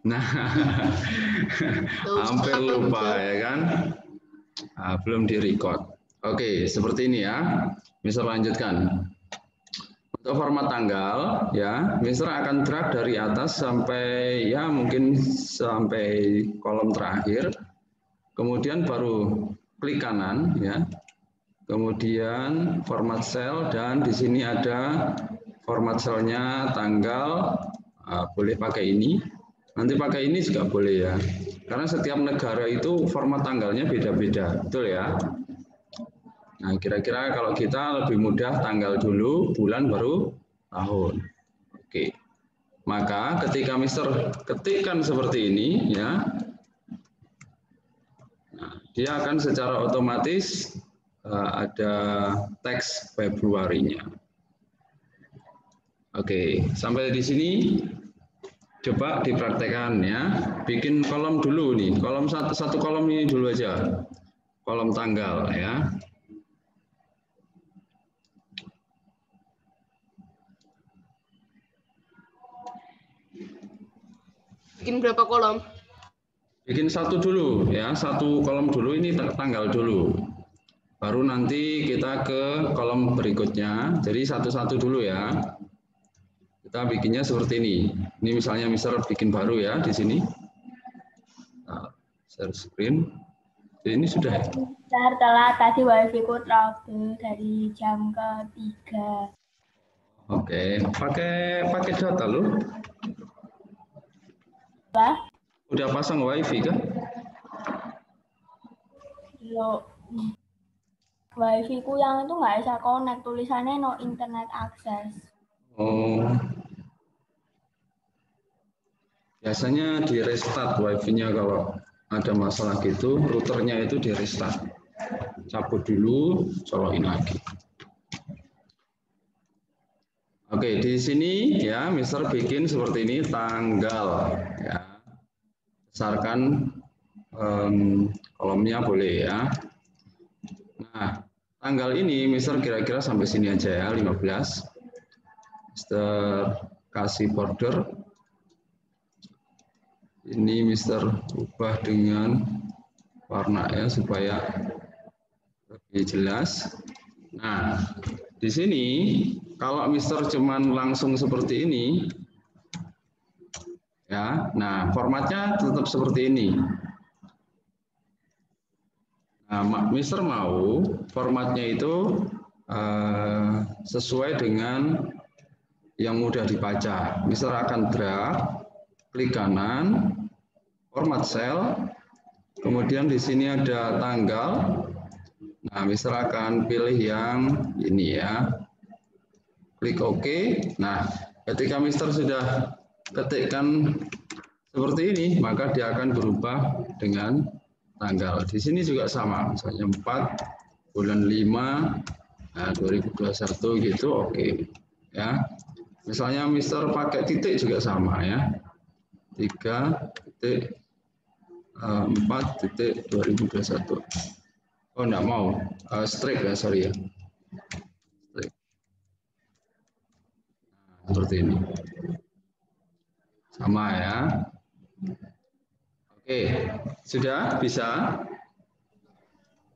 Nah, hampir lupa ya kan? Nah, belum direcord. Oke, seperti ini ya. Mister lanjutkan. Untuk format tanggal, ya, Mister akan drag dari atas sampai ya mungkin sampai kolom terakhir. Kemudian baru klik kanan, ya. Kemudian format cell dan di sini ada format cellnya tanggal. Boleh pakai ini. Nanti pakai ini juga boleh ya. Karena setiap negara itu format tanggalnya beda-beda, betul ya. Nah, kira-kira kalau kita lebih mudah tanggal dulu, bulan baru tahun. Oke. Maka ketika Mister ketikkan seperti ini ya, nah, dia akan secara otomatis ada teks Februarinya. Oke, sampai di sini coba dipraktekkan ya. Bikin kolom dulu nih, kolom satu kolom ini dulu aja, kolom tanggal ya. Bikin berapa kolom? Bikin satu dulu ya, satu kolom dulu, ini tanggal dulu. Baru nanti kita ke kolom berikutnya. Jadi satu-satu dulu ya. Kita bikinnya seperti ini. Ini misalnya Mister bikin baru ya di sini. Nah, share screen. Jadi ini sudah. Setelah tadi wifi ku trouble dari jam ke-3. Oke, pakai data lu. Apa? Udah pasang wifi kah? Lo wifi ku yang itu nggak bisa connect, tulisannya no internet access. Oh. Biasanya di restart wifi-nya kalau ada masalah gitu, routernya itu di restart. Cabut dulu, colokin lagi. Oke, di sini ya Mister bikin seperti ini tanggal ya. Besarkan kolomnya boleh ya. Nah, tanggal ini Mister kira-kira sampai sini aja ya, 15. Mister kasih border. Ini Mister ubah dengan warna ya supaya lebih jelas. Nah, di sini kalau Mister cuman langsung seperti ini, ya, nah formatnya tetap seperti ini. Nah, Mister mau formatnya itu sesuai dengan yang mudah dibaca. Mister akan drag, klik kanan, format cell, kemudian di sini ada tanggal. Nah, Mister akan pilih yang ini ya. Klik OK. Nah, ketika Mister sudah ketikkan seperti ini, maka dia akan berubah dengan tanggal. Di sini juga sama, misalnya 4 bulan 5 nah, 2021 gitu, oke. Ya. Misalnya Mister pakai titik juga sama ya. 3.4.2021. Oh, enggak mau. Strip ya, sorry ya. Seperti ini. Sama ya. Oke, sudah bisa?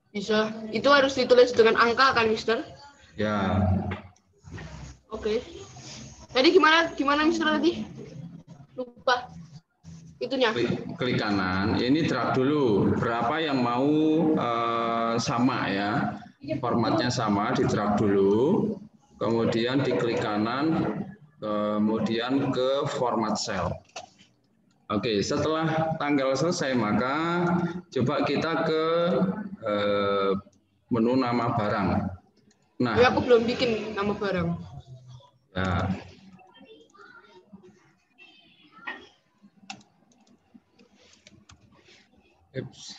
Bisa. Itu harus ditulis dengan angka kan, Mister? Ya. Oke. Tadi gimana Mister tadi? Lupa. Itunya. Klik kanan. Ini drag dulu. Berapa yang mau sama ya? Formatnya sama, di drag dulu. Kemudian diklik kanan. Kemudian ke format cell. Oke, setelah tanggal selesai maka coba kita ke menu nama barang. Nah, ya, aku belum bikin nama barang. Ya. Oops.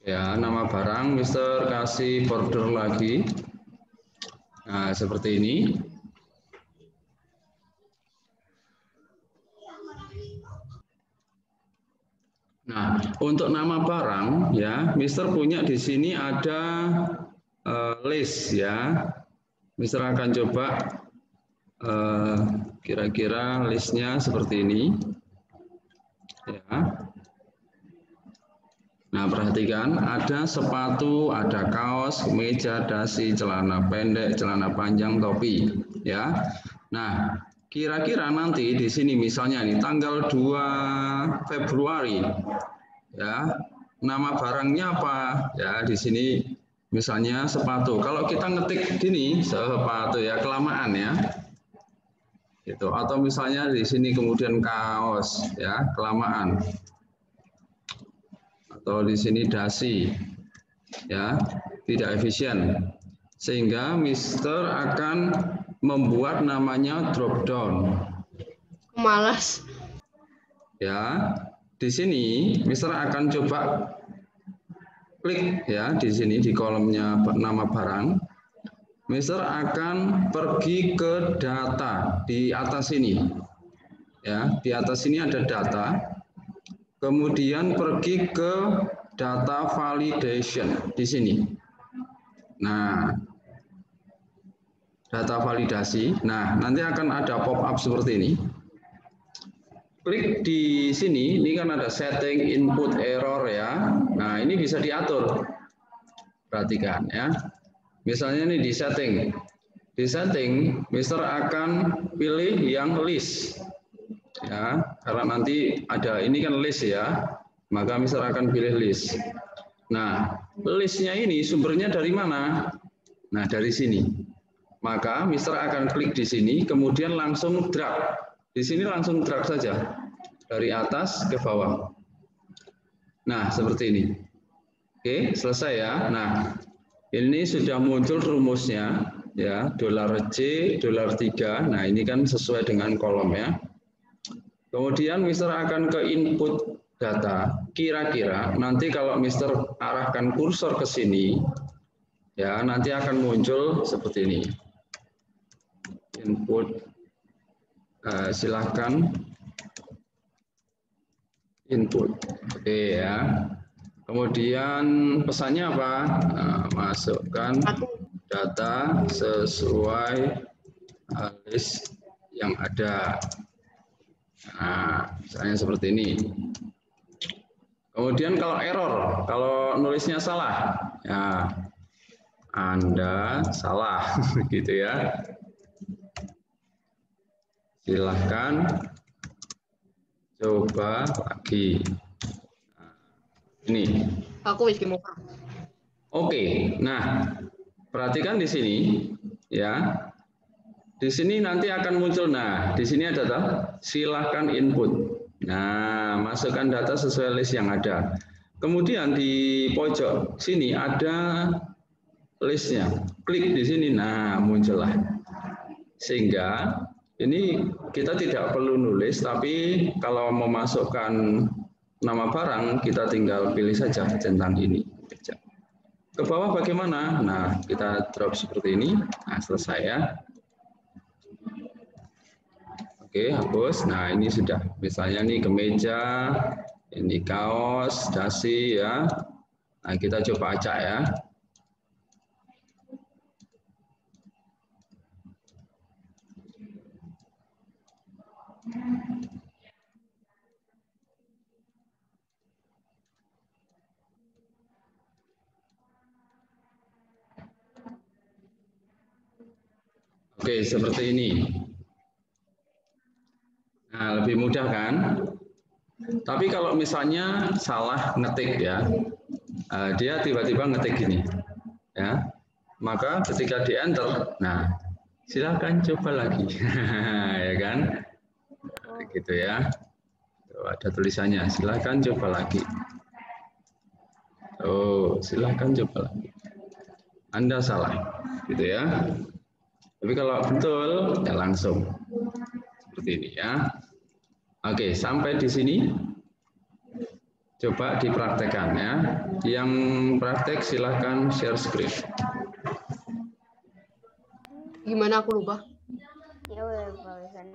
Ya, nama barang Mister kasih border lagi. Nah, seperti ini. Nah, untuk nama barang ya, Mister punya di sini ada list ya. Mister akan coba kira-kira listnya seperti ini. Ya. Nah, perhatikan ada sepatu, ada kaos, kemeja, dasi, celana pendek, celana panjang, topi, ya. Nah, kira-kira nanti di sini misalnya nih tanggal 2 Februari ya. Nama barangnya apa? Ya, di sini misalnya sepatu. Kalau kita ngetik gini sepatu ya kelamaan ya. Gitu. Atau misalnya di sini kemudian kaos ya, kelamaan. Atau di sini dasi ya, tidak efisien, sehingga Mister akan membuat namanya drop down. Malas. Ya, di sini Mister akan coba klik ya di sini di kolomnya nama barang. Mister akan pergi ke data di atas ini. Ya, di atas ini ada data. Kemudian pergi ke data validation di sini. Nah, data validasi. Nah, nanti akan ada pop-up seperti ini. Klik di sini, ini kan ada setting input error ya. Nah, ini bisa diatur. Perhatikan ya. Misalnya ini di setting. Di setting, Mister akan pilih yang list. Ya, karena nanti ada ini kan list ya, maka Mister akan pilih list. Nah, listnya ini sumbernya dari mana? Nah, dari sini. Maka Mister akan klik di sini, kemudian langsung drag. Di sini langsung drag saja dari atas ke bawah. Nah, seperti ini. Oke, selesai ya. Nah, ini sudah muncul rumusnya ya, $J, $3. Nah, ini kan sesuai dengan kolom ya. Kemudian Mister akan ke input data. Kira-kira nanti kalau Mister arahkan kursor ke sini, ya nanti akan muncul seperti ini. Input, silahkan input. Oke ya. Kemudian pesannya apa? Nah, masukkan data sesuai list yang ada. Nah, misalnya seperti ini. Kemudian kalau error, kalau nulisnya salah, ya Anda salah, gitu ya. Silahkan coba lagi. Nah, ini. Aku wis mau. Oke, nah perhatikan di sini, ya. Di sini nanti akan muncul, nah di sini ada data, silahkan input. Nah, masukkan data sesuai list yang ada. Kemudian di pojok sini ada listnya. Klik di sini, nah muncullah. Sehingga ini kita tidak perlu nulis, tapi kalau memasukkan nama barang, kita tinggal pilih saja centang ini. Ke bawah bagaimana? Nah, kita drop seperti ini. Nah, selesai ya. Oke, hapus. Nah, ini sudah. Misalnya nih kemeja, ini kaos, dasi ya. Nah, kita coba acak ya. Oke, seperti ini. Nah, lebih mudah kan? Tapi kalau misalnya salah ngetik ya, dia tiba-tiba ngetik gini, ya, maka ketika di enter, nah silakan coba lagi, ya kan, gitu ya. Tuh, ada tulisannya, silakan coba lagi. Oh, silakan coba lagi. Anda salah, gitu ya. Tapi kalau betul, ya langsung seperti ini ya. Oke, sampai di sini. Coba dipraktekkan ya. Yang praktek silahkan share screen. Gimana aku lupa? Ya udah barusan.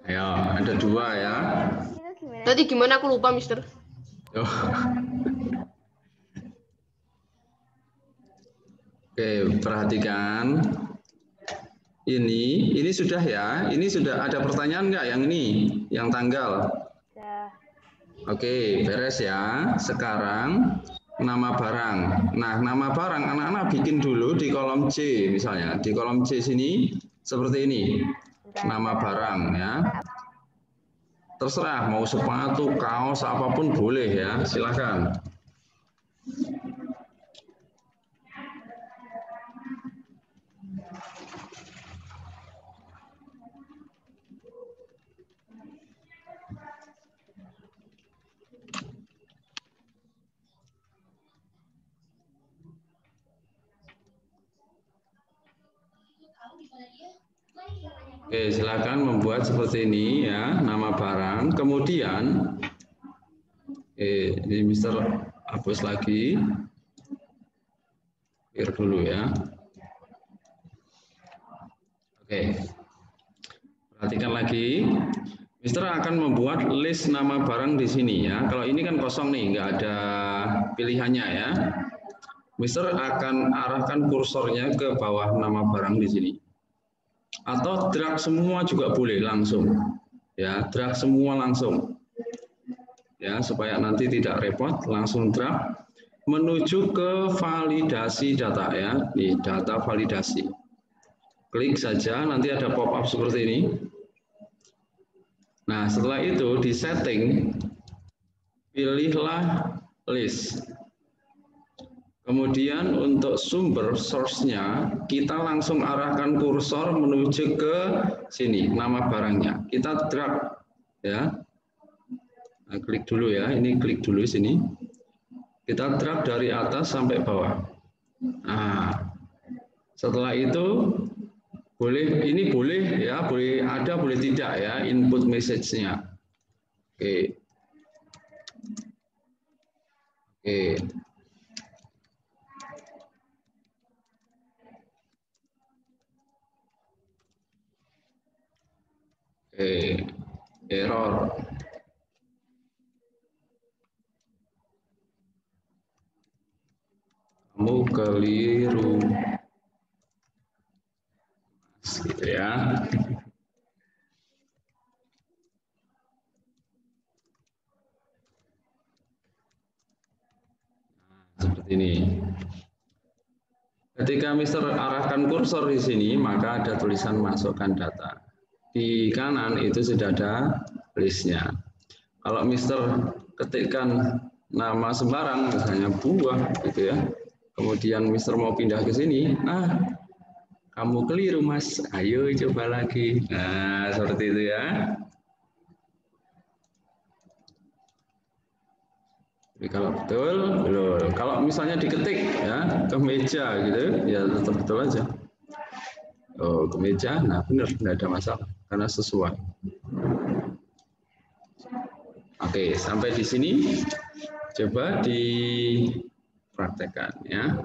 Ya, ada dua ya. Itu gimana? Tadi gimana aku lupa, Mister? Oh. Oke, perhatikan. Ini sudah ya. Ini sudah ada pertanyaan nggak yang ini? Yang tanggal? Ya. Oke, beres ya. Sekarang nama barang. Nah, nama barang anak-anak bikin dulu di kolom C misalnya. Di kolom C sini seperti ini. Nama barang ya. Terserah mau sepatu, kaos, apapun boleh ya. Silakan. Oke, silakan membuat seperti ini ya, nama barang. Kemudian, ini Mister hapus lagi. Clear dulu ya. Oke, perhatikan lagi. Mister akan membuat list nama barang di sini ya. Kalau ini kan kosong nih, nggak ada pilihannya ya. Mister akan arahkan kursornya ke bawah nama barang di sini. Atau drag semua juga boleh langsung. Ya, drag semua langsung. Ya, supaya nanti tidak repot, langsung drag menuju ke validasi data ya. Di data validasi. Klik saja, nanti ada pop-up seperti ini. Nah, setelah itu di setting, pilihlah list. Kemudian untuk sumber source-nya, kita langsung arahkan kursor menuju ke sini, nama barangnya. Kita drag ya. Nah, klik dulu ya, ini klik dulu sini. Kita drag dari atas sampai bawah. Nah, setelah itu ini boleh ya, boleh ada, boleh tidak ya input message-nya. Oke. Oke. Error. Kamu keliru. Gitu ya. Seperti ini. Ketika Mister arahkan kursor di sini, maka ada tulisan masukkan data. Di kanan itu sudah ada listnya. Kalau Mister ketikkan nama sembarang, misalnya buah, gitu ya. Kemudian Mister mau pindah ke sini, nah kamu keliru Mas, ayo coba lagi. Nah seperti itu ya. Jadi kalau betul, kalau misalnya diketik ya ke meja gitu, ya tetap betul aja. Oh, ke meja, nah benar, nggak ada masalah karena sesuai. Oke, sampai di sini coba dipraktekkan ya.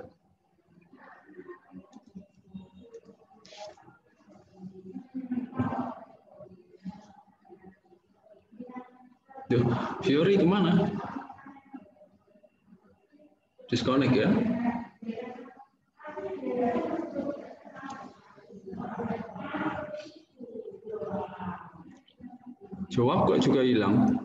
Duh, Fiori kemana? Disconnect ya? Jawab kok juga hilang.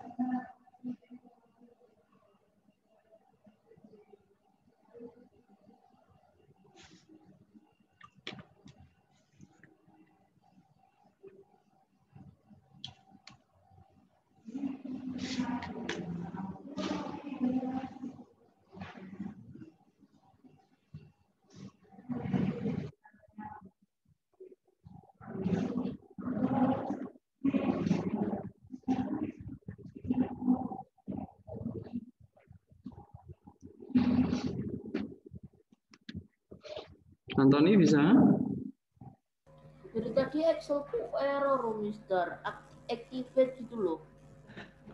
Antoni bisa? Dari tadi Excelku error, Mister. Activate gitu loh.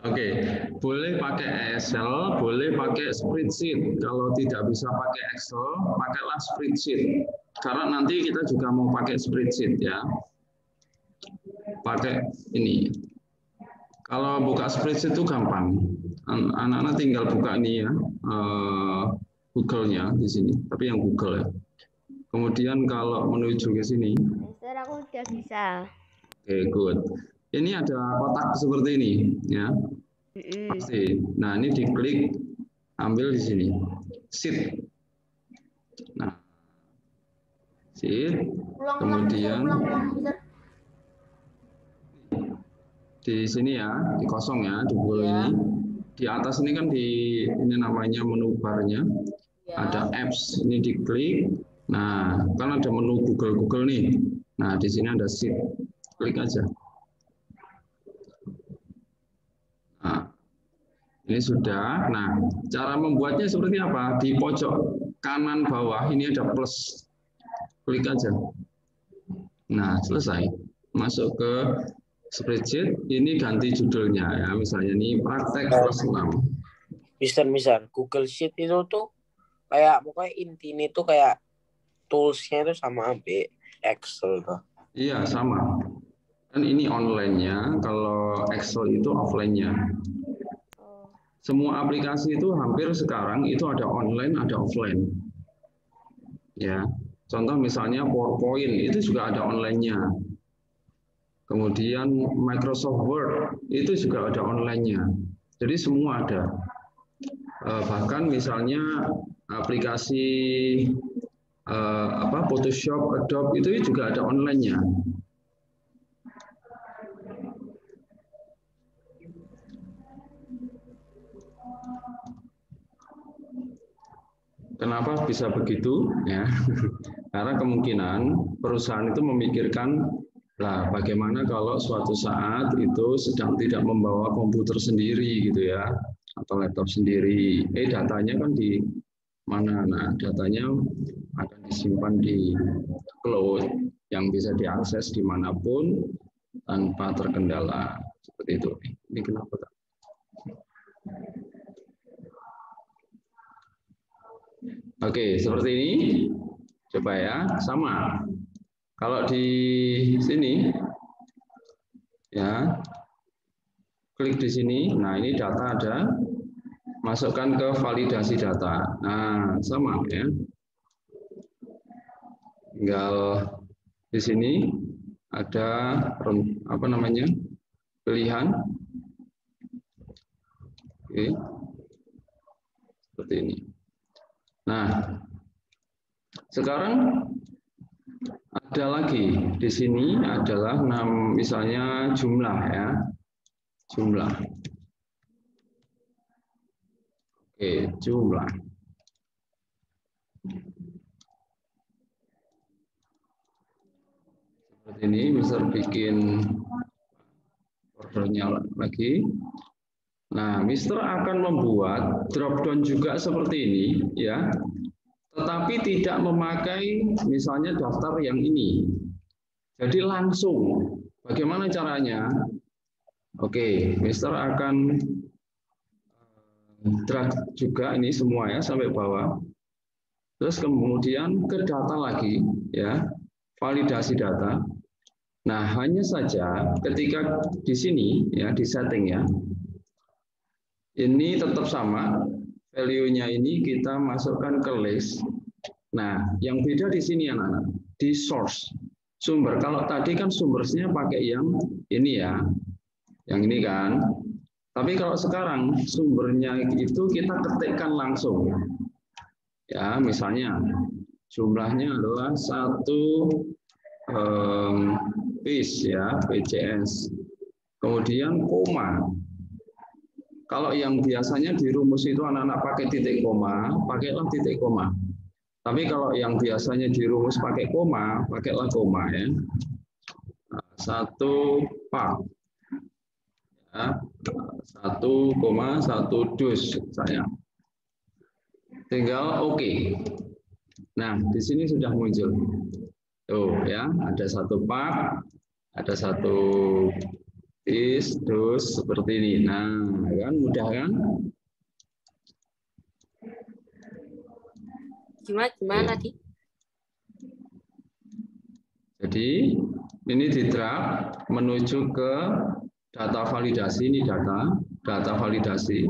Oke, boleh pakai Excel, boleh pakai spreadsheet. Kalau tidak bisa pakai Excel, pakailah spreadsheet. Karena nanti kita juga mau pakai spreadsheet ya. Pakai ini. Kalau buka spreadsheet itu gampang. Anak-anak tinggal buka ini ya, Google-nya di sini. Tapi yang Google ya. Kemudian kalau menuju ke sini, Mister, aku udah bisa. oke, good. Ini ada kotak seperti ini, ya. Pasti. Nah, ini diklik, ambil di sini, sheet. Nah, sheet. Kemudian Mister. di sini ya, di kosong ya, di bawah Ya. ini. Di atas ini kan ini namanya menu barnya. Ya. Ada apps, ini diklik. Nah, kan ada menu Google nih. Nah, di sini ada sheet. Klik aja. Nah, ini sudah. Nah, cara membuatnya seperti apa? Di pojok kanan bawah ini ada plus. Klik aja. Nah, selesai. Masuk ke spreadsheet, ini ganti judulnya ya, misalnya ini praktek plus 6. Misal Google Sheet itu tuh kayak pokoknya intinya tuh kayak toolsnya itu sama ambil Excel tuh. Iya, sama. Kan ini online-nya, kalau Excel itu offline-nya. Semua aplikasi itu hampir sekarang itu ada online, ada offline. Ya, contoh misalnya PowerPoint itu juga ada online-nya. Kemudian Microsoft Word itu juga ada online-nya. Jadi semua ada. Bahkan misalnya aplikasi Photoshop, Adobe itu juga ada online-nya. Kenapa bisa begitu? Ya, karena kemungkinan perusahaan itu memikirkan, lah bagaimana kalau suatu saat itu sedang tidak membawa komputer sendiri gitu ya, atau laptop sendiri. Datanya kan di mana? Nah, datanya akan disimpan di cloud yang bisa diakses dimanapun tanpa terkendala. Seperti itu. Ini kenapa? Oke, seperti ini. Coba ya, sama. Kalau di sini, ya, klik di sini. Nah, ini data ada. Masukkan ke validasi data. Nah, sama ya. Tinggal di sini ada pilihan. Oke. Seperti ini. Nah, sekarang ada lagi di sini adalah misalnya jumlah ya, jumlah. Oke, jumlah. Seperti ini bisa bikin ordernya lagi. Nah, Mister akan membuat drop down juga seperti ini ya. Tetapi tidak memakai misalnya daftar yang ini. Jadi langsung. Bagaimana caranya? Oke, Mister akan drag juga ini semua ya sampai bawah. Terus kemudian ke data lagi ya, validasi data. Nah, hanya saja ketika di sini ya di setting ya. Ini tetap sama, value-nya ini kita masukkan ke list. Nah, yang beda di sini anak-anak, di source, sumber. Kalau tadi kan sumbernya pakai yang ini ya, yang ini kan. Tapi kalau sekarang sumbernya itu kita ketikkan langsung. Ya, misalnya jumlahnya adalah 1 piece ya, PCS. Kemudian koma. Kalau yang biasanya di rumus itu anak-anak pakai titik koma, pakailah titik koma. Tapi kalau yang biasanya di rumus pakai koma, pakailah koma ya. 1 part. Ya, 1,1 dus saya. Tinggal oke. Nah, di sini sudah muncul. Tuh ya, ada 1 part, ada 1 dus seperti ini. Nah, kan mudah kan? Gimana Di? Jadi ini di drag menuju ke data validasi. Ini data validasi.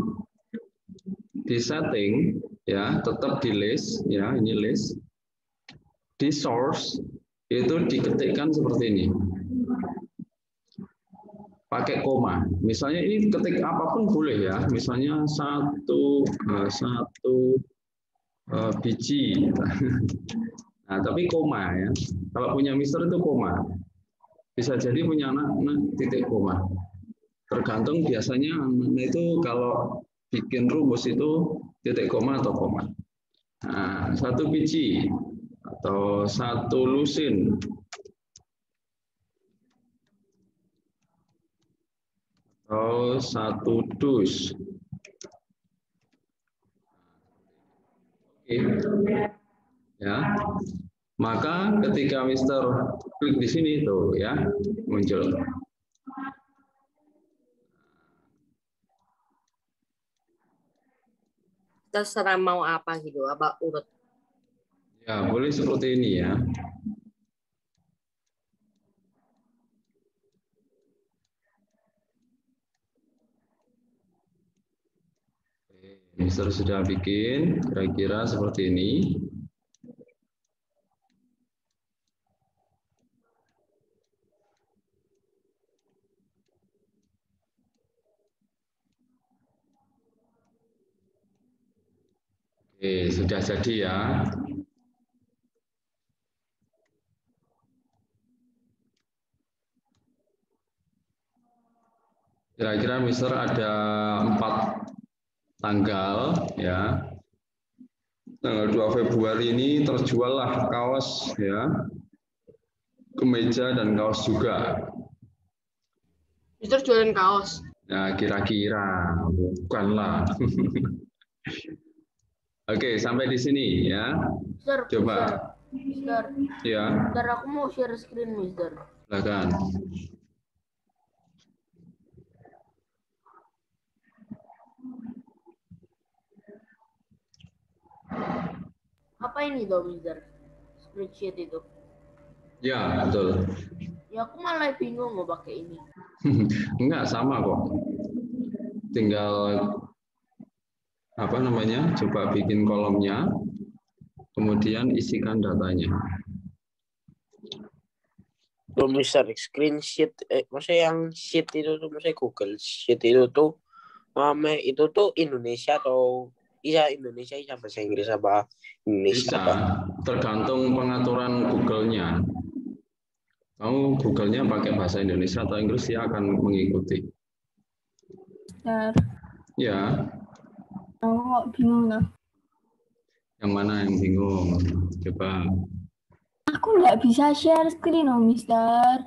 Di setting ya, tetap di list ya, ini list. di source itu diketikkan seperti ini. Pakai koma. Misalnya ini ketik apapun boleh ya. Misalnya satu biji. Nah, tapi koma ya. Kalau punya Mister itu koma. Bisa jadi punya anak titik koma. Tergantung biasanya anak itu kalau bikin rumus itu titik koma atau koma. Nah, satu biji atau satu lusin atau satu dus. Oke. Ya. Maka ketika Mister klik di sini tuh ya, muncul. Terserah mau apa gitu, apa urut. Ya, boleh seperti ini ya. Mister sudah bikin kira-kira seperti ini. Oke, sudah jadi ya. Kira-kira Mister ada 4 tanggal ya. Tanggal 2 Februari ini terjuallah kaos ya. Kemeja dan kaos juga. Mister jualan kaos. Nah, kira-kira bukanlah. Oke, sampai di sini ya. Mister, Coba. Mister, Ya, Mister, aku mau share screen, Mister. silakan. Apa ini tuh, Mister? Spreadsheet itu. Ya, betul. Ya aku malah bingung mau pakai ini. Enggak sama kok. Tinggal apa namanya? Coba bikin kolomnya, kemudian isikan datanya. Tuh Mister screenshot, maksudnya yang sheet itu tuh, maksudnya Google Sheet itu tuh, itu tuh Indonesia atau iya Indonesia, iya bahasa Inggris apa Indonesia Bisa, apa? tergantung pengaturan Google-nya. Kamu Google-nya pakai bahasa Indonesia atau Inggris, dia akan mengikuti. Mister, Ya, aku kok bingung loh. yang mana yang bingung? Coba. Aku nggak bisa share screen loh, Mister.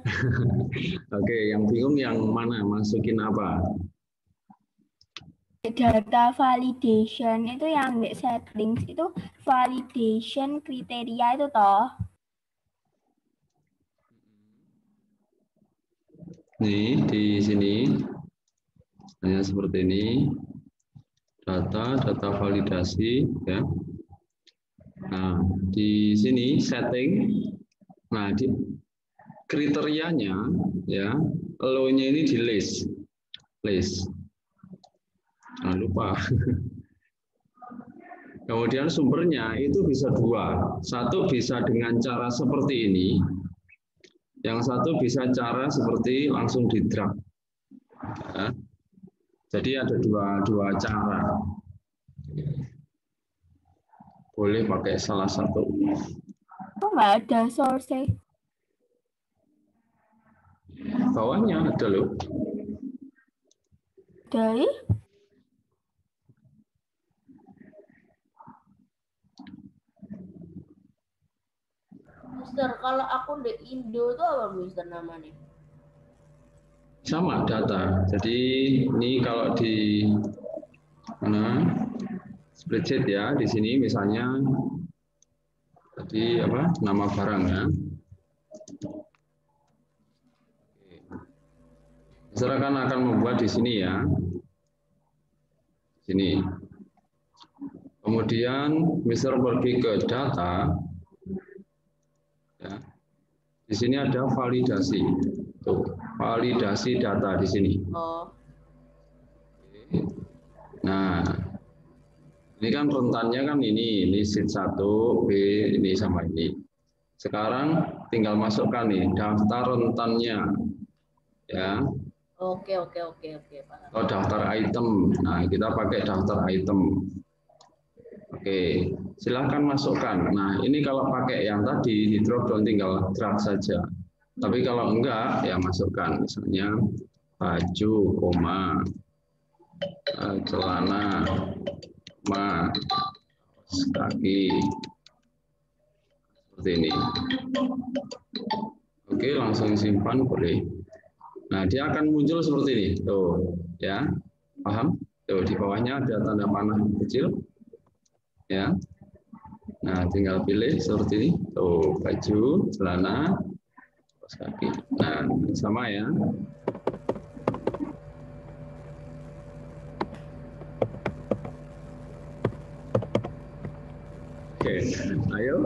Oke, yang bingung yang mana? Masukin apa? Data validation itu yang di settings itu validation kriteria itu toh. Nih, di sini. Hanya seperti ini. Data validasi. Ya. Nah, di sini setting. Nah, di kriterianya, ya, allow-nya ini di list. List. Jangan lupa. Kemudian sumbernya itu bisa 2. Satu bisa dengan cara seperti ini. Yang satu bisa cara seperti langsung di drag. Ya. Jadi ada dua cara. Boleh pakai salah satu. Kok nggak ada source? Bawahnya ada loh. Dari Mister, kalau akun di Indo itu apa, Mister, namanya? Sama data. Jadi ini kalau di mana spreadsheet ya, di sini misalnya tadi apa nama barang ya. Misalkan akan membuat di sini ya. Sini. Kemudian Mister pergi ke data. Ya. Di sini ada validasi. Tuh, validasi data di sini. Oh, Nah, ini kan rentannya kan ini sheet 1, B, ini sama ini. Sekarang tinggal masukkan nih daftar rentannya, ya. Oke, paham. Atau daftar item. Nah, kita pakai daftar item. Oke, silahkan masukkan. Nah, ini kalau pakai yang tadi di drop down tinggal drag saja. Tapi kalau enggak, ya masukkan. Misalnya baju, koma, celana, koma, kaos kaki. Seperti ini. Oke, langsung simpan boleh. Nah, dia akan muncul seperti ini. Tuh, ya. Paham? Tuh, di bawahnya ada tanda panah kecil. Ya. Nah, tinggal pilih seperti ini. Tuh, baju, celana, kaos kaki. Nah, sama ya. Oke, ayo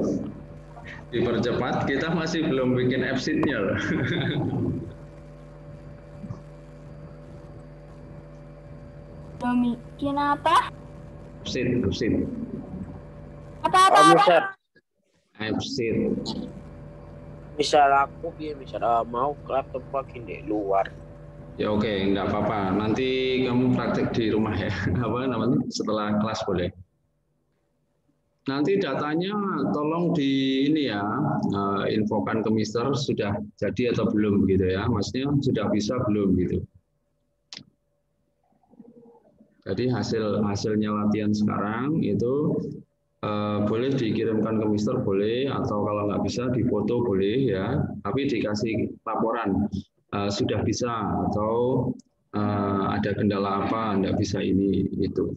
dipercepat. Kita masih belum bikin absitnya loh. Bikin apa? Absit. Apa? Misal, Absit. misal aku misal mau ke laptop lagi di luar. Ya oke, enggak apa-apa. Nanti kamu praktek di rumah ya. Apa namanya? Setelah kelas boleh. Nanti datanya tolong di ini ya, infokan ke Mister sudah jadi atau belum gitu ya. Maksudnya sudah bisa belum gitu. Jadi hasilnya latihan sekarang itu boleh dikirimkan ke Mister boleh, atau kalau nggak bisa difoto boleh ya. Tapi dikasih laporan sudah bisa atau ada kendala apa, nggak bisa ini itu.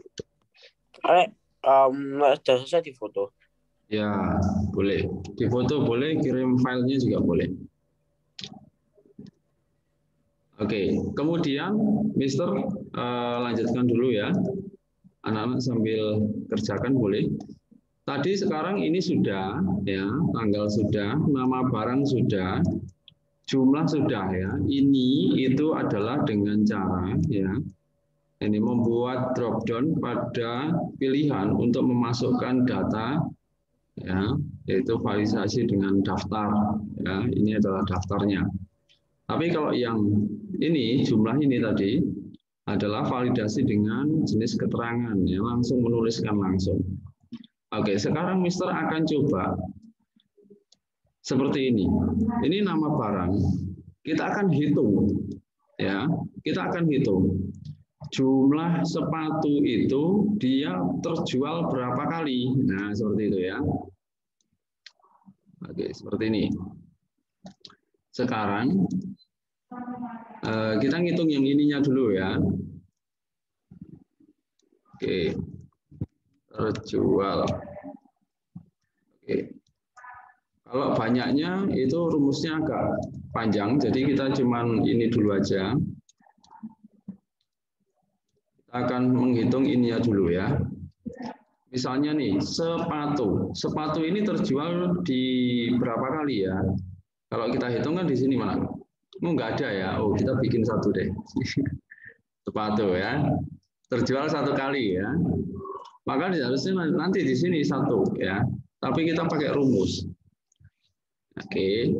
Sudah selesai di foto. Ya, boleh. Difoto boleh, kirim filenya juga boleh. Oke, kemudian Mister lanjutkan dulu ya. Anak-anak sambil kerjakan boleh. Tadi sekarang ini sudah ya, tanggal sudah, nama barang sudah, jumlah sudah ya. Ini itu adalah dengan cara ya. Ini membuat drop down pada pilihan untuk memasukkan data ya, yaitu validasi dengan daftar ya. Ini adalah daftarnya. Tapi kalau yang ini jumlah ini tadi adalah validasi dengan jenis keterangan ya, langsung menuliskan langsung. Oke, sekarang Mister akan coba seperti ini. Ini nama barang. Kita akan hitung ya. Kita akan hitung jumlah sepatu itu dia terjual berapa kali. Nah, seperti itu ya. Oke, seperti ini. Sekarang kita ngitung yang ininya dulu ya. Oke. Terjual. Oke. Kalau banyaknya itu rumusnya agak panjang, jadi kita cuman ini dulu aja. Kita akan menghitung ininya dulu ya. Misalnya nih, sepatu. Sepatu ini terjual di berapa kali ya? Kalau kita hitung kan di sini mana? Nggak ada ya. Oh, kita bikin satu deh. Sepatu ya. Terjual satu kali ya. Maka harusnya nanti di sini satu ya. Tapi kita pakai rumus. Oke.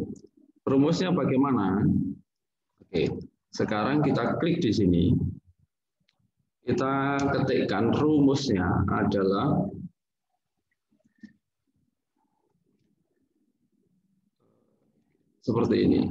Rumusnya bagaimana? Oke. Sekarang kita klik di sini. Kita ketikkan rumusnya adalah seperti ini.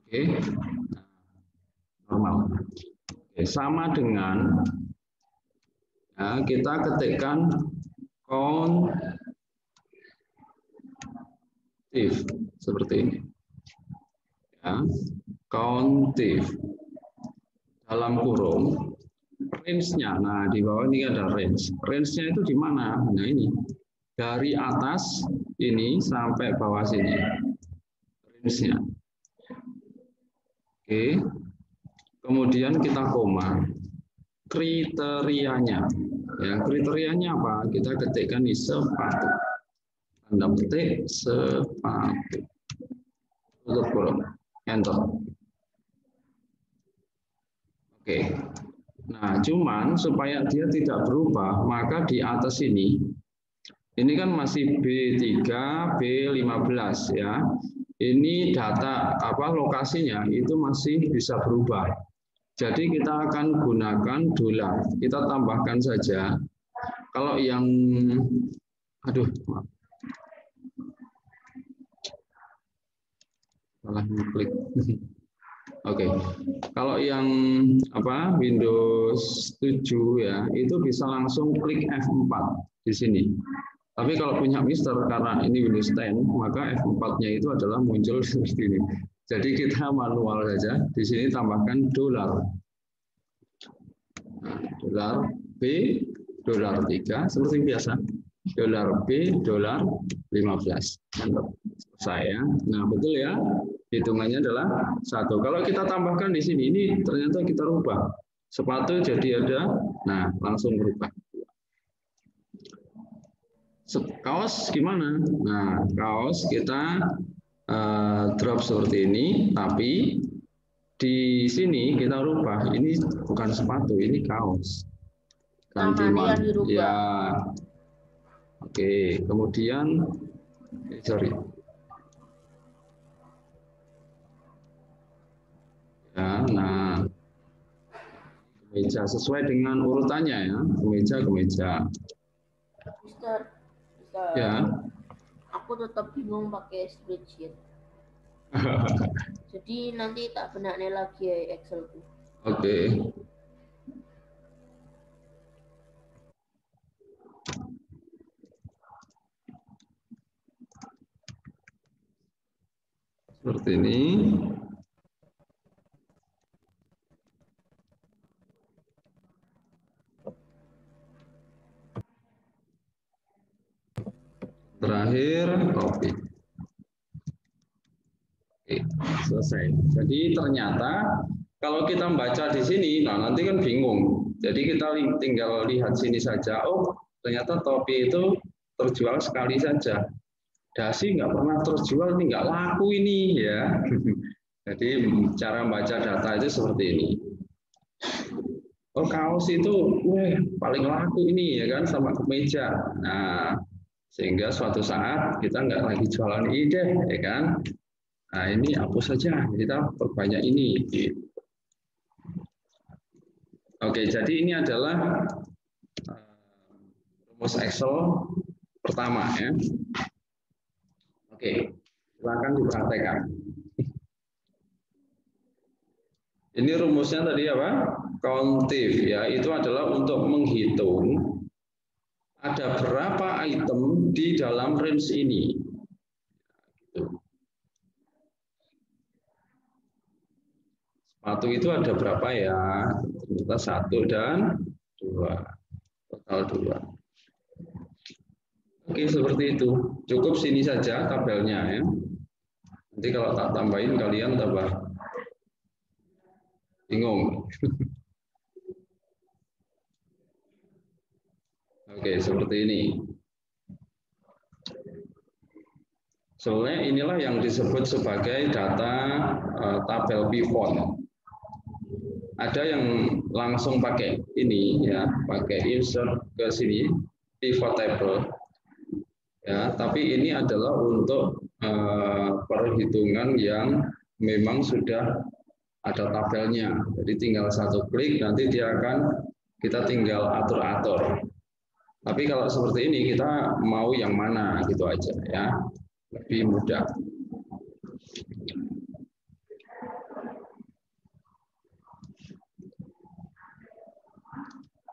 Oke, normal. Oke, sama dengan ya, kita ketikkan countif seperti ini. Ya, countif dalam kurung range-nya. Nah, di bawah ini ada range. Range-nya itu di mana? Nah, ini. Dari atas ini sampai bawah sini. Range-nya. Oke. Kemudian kita koma. Kriterianya. Ya, kriterianya apa? Kita ketikkan di sepatu. Tanda petik sepatu. Tutup kurung. Enter. Oke. Nah, cuman supaya dia tidak berubah, maka di atas ini kan masih B3, B15 ya. Ini data lokasinya itu masih bisa berubah. Jadi kita akan gunakan dolar. Kita tambahkan saja. Kalau yang maaf. Salah klik. Oke. Kalau yang Windows 7 ya, itu bisa langsung klik F4 di sini. Tapi kalau punya Mister, karena ini Windows 10, maka F4-nya itu adalah muncul seperti ini. Jadi kita manual saja. Di sini tambahkan dolar. Nah, dolar B, dolar 3, seperti biasa. Dolar B, dolar 15. Mantap. Selesai ya. Nah, betul ya. Hitungannya adalah 1. Kalau kita tambahkan di sini, ini ternyata kita rubah. Sepatu jadi ada, nah langsung berubah. Kaos gimana? Nah, kaos kita drop seperti ini, tapi di sini kita rubah. Ini bukan sepatu, ini kaos. Ganti ya. Oke, kemudian sorry. Ya, nah, kemeja sesuai dengan urutannya ya, kemeja. Mister, ya. Aku tetap bingung pakai spreadsheet. Jadi nanti tak benaknya lagi ya Excelku. Oke. Seperti ini. Terakhir, copy. Oke, selesai. Jadi ternyata kalau kita membaca di sini, nah nanti kan bingung. Jadi kita tinggal lihat sini saja. Oh, ternyata topi itu terjual sekali saja. Dasi nggak pernah terjual, ini nggak laku ini ya. Jadi cara membaca data itu seperti ini. Oh, kaos itu, paling laku ini ya kan, sama kemeja. Nah, sehingga suatu saat kita nggak lagi jualan ini deh, ya kan? Nah, ini hapus saja, kita perbanyak ini. Oke, jadi ini adalah rumus Excel pertama ya. Oke, silakan dipraktekkan. Ini rumusnya tadi apa? Countif ya, itu adalah untuk menghitung ada berapa item di dalam range ini. Sepatu itu ada berapa ya? Ternyata 1 dan 2. Total 2. Oke, seperti itu. Cukup sini saja tabelnya ya. Nanti kalau tak tambahin kalian tambah bingung. Oke, seperti ini. Sebenarnya inilah yang disebut sebagai data tabel pivot. Ada yang langsung pakai ini ya, pakai insert ke sini pivot table. Ya, tapi ini adalah untuk perhitungan yang memang sudah ada tabelnya. Jadi tinggal satu klik nanti dia akan kita tinggal atur-atur. Tapi kalau seperti ini kita mau yang mana gitu aja ya, lebih mudah.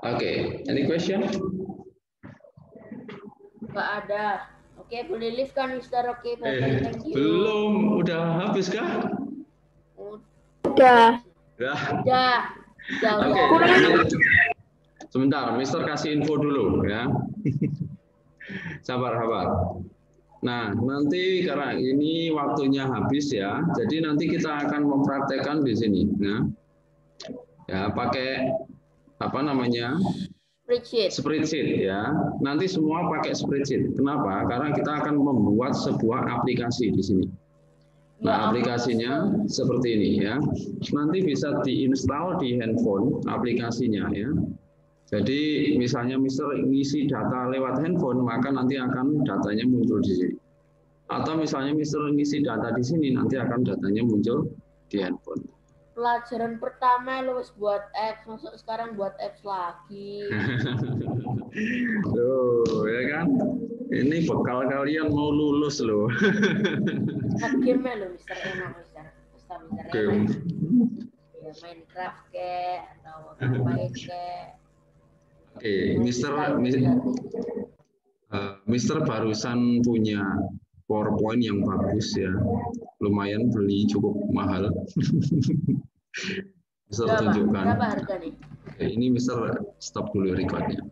Oke, any question? Nggak ada. Oke, boleh live kan, Mister? Oke, thank you. Belum, udah habis kah? Udah. Udah. Oke. Sebentar, Mister kasih info dulu ya. Sabar. Nah, nanti karena ini waktunya habis ya, jadi nanti kita akan mempraktekkan di sini. Nah, ya pakai apa namanya? Spreadsheet ya. Nanti semua pakai spreadsheet. Kenapa? Karena kita akan membuat sebuah aplikasi di sini. Nah, aplikasinya seperti ini ya. Nanti bisa diinstal di handphone aplikasinya ya. Jadi misalnya Mister ngisi data lewat handphone, maka nanti akan datanya muncul di sini. Atau misalnya Mister ngisi data di sini, nanti akan datanya muncul di handphone. Pelajaran pertama lu buat apps, masuk sekarang buat apps lagi. Tuh, ya kan? Ini bekal kalian mau lulus loh. Game lo Mister enak Mister. Mister Game. Ya, Minecraft kayak atau ngapain kayak. Oke, Mister barusan punya PowerPoint yang bagus ya. Lumayan beli cukup mahal. Mister tunjukkan. Berapa harga nih? Oke, ini Mister stop dulu recordnya.